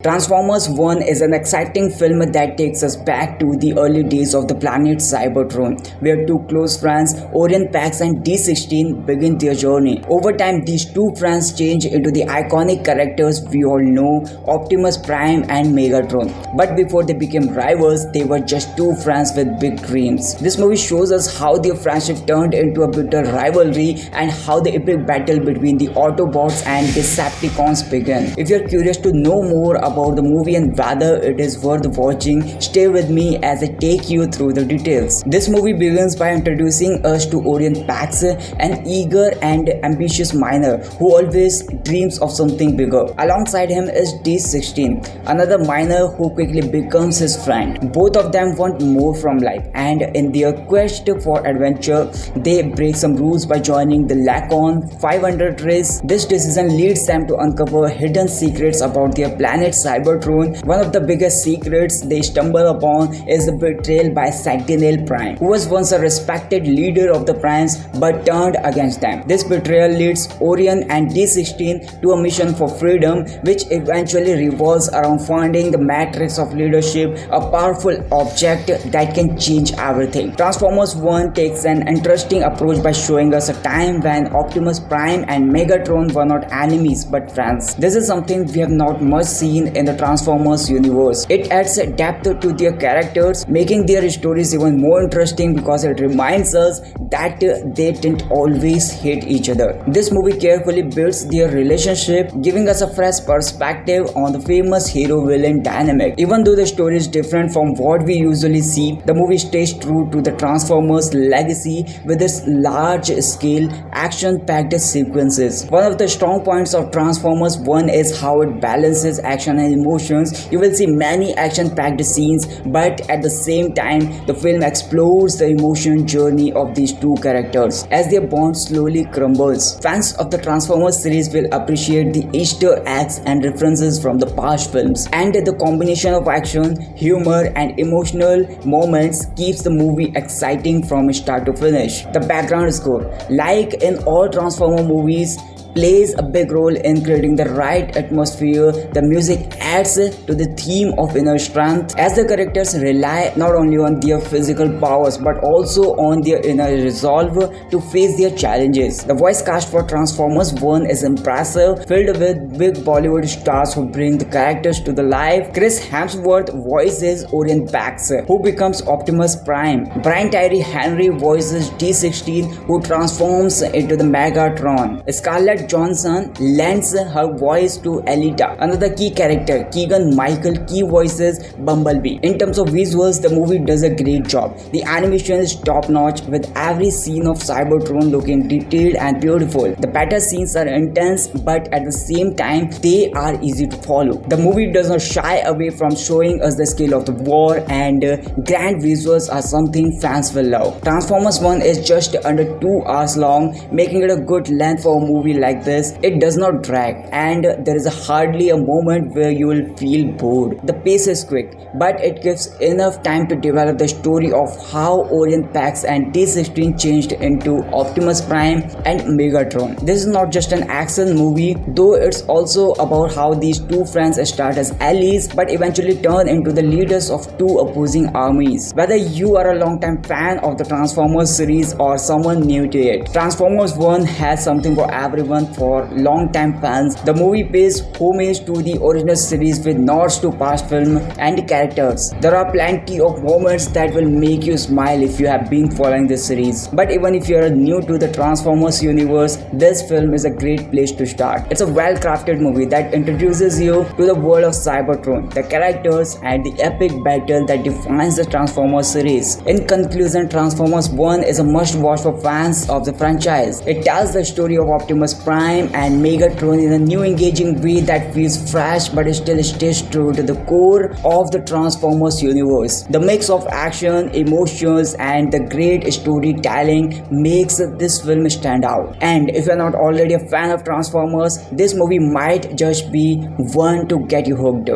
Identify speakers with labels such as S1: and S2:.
S1: Transformers 1 is an exciting film that takes us back to the early days of the planet Cybertron, where two close friends, Orion Pax and D16, begin their journey. Over time, these two friends change into the iconic characters we all know, Optimus Prime and Megatron. But before they became rivals, they were just two friends with big dreams. This movie shows us how their friendship turned into a bitter rivalry and how the epic battle between the Autobots and Decepticons began. If you're curious to know more about the movie and whether it is worth watching, stay with me as I take you through the details. This movie begins by introducing us to Orion Pax, an eager and ambitious miner who always dreams of something bigger. Alongside him is D16, another miner who quickly becomes his friend. Both of them want more from life, and in their quest for adventure, they break some rules by joining the Lacon 500 race. This decision leads them to uncover hidden secrets about their planet Cybertron. One of the biggest secrets they stumble upon is the betrayal by Sentinel Prime, who was once a respected leader of the Primes but turned against them. This betrayal leads Orion and D16 to a mission for freedom, which eventually revolves around finding the matrix of leadership, a powerful object that can change everything. Transformers 1 takes an interesting approach by showing us a time when Optimus Prime and Megatron were not enemies but friends. This is something we have not much seen in the Transformers universe. It adds depth to their characters, making their stories even more interesting because it reminds us that they didn't always hate each other. This movie carefully builds their relationship, giving us a fresh perspective on the famous hero-villain dynamic. Even though the story is different from what we usually see, the movie stays true to the Transformers legacy with its large-scale, action-packed sequences. One of the strong points of Transformers 1 is how it balances action and emotions. You will see many action-packed scenes, but at the same time, the film explores the emotion journey of these two characters as their bond slowly crumbles. Fans of the Transformers series will appreciate the Easter eggs and references from the past films, and the combination of action, humor, and emotional moments keeps the movie exciting from start to finish. The background score, like in all Transformer movies, plays a big role in creating the right atmosphere. The music adds to the theme of inner strength as the characters rely not only on their physical powers but also on their inner resolve to face their challenges. The voice cast for Transformers 1 is impressive, filled with big Bollywood stars who bring the characters to the life. Chris Hemsworth voices Orion Pax, who becomes Optimus Prime. Brian Tyree Henry voices D16, who transforms into the Megatron. Scarlett Johansson lends her voice to Alita, another key character. Keegan Michael Key voices Bumblebee. In terms of visuals, the movie does a great job. The animation is top-notch, with every scene of Cybertron looking detailed and beautiful. The battle scenes are intense, but at the same time, they are easy to follow. The movie does not shy away from showing us the scale of the war, and grand visuals are something fans will love. Transformers 1 is just under 2 hours long, making it a good length for a movie like this. It does not drag, and there is hardly a moment where you will feel bored. The pace is quick, but it gives enough time to develop the story of how Orion Pax and D16 changed into Optimus Prime and Megatron. This is not just an action movie, though it's also about how these two friends start as allies but eventually turn into the leaders of two opposing armies. Whether you are a long-time fan of the Transformers series or someone new to it, Transformers 1 has something for everyone. For long-time fans, the movie pays homage to the original series with nods to past film and characters. There are plenty of moments that will make you smile if you have been following this series. But even if you are new to the Transformers universe, this film is a great place to start. It's a well-crafted movie that introduces you to the world of Cybertron, the characters, and the epic battle that defines the Transformers series. In conclusion, Transformers 1 is a must-watch for fans of the franchise. It tells the story of Optimus Prime and Megatron in a new engaging way that feels fresh but still stays true to the core of the Transformers universe. The mix of action, emotions, and the great storytelling makes this film stand out. And if you're not already a fan of Transformers, this movie might just be one to get you hooked.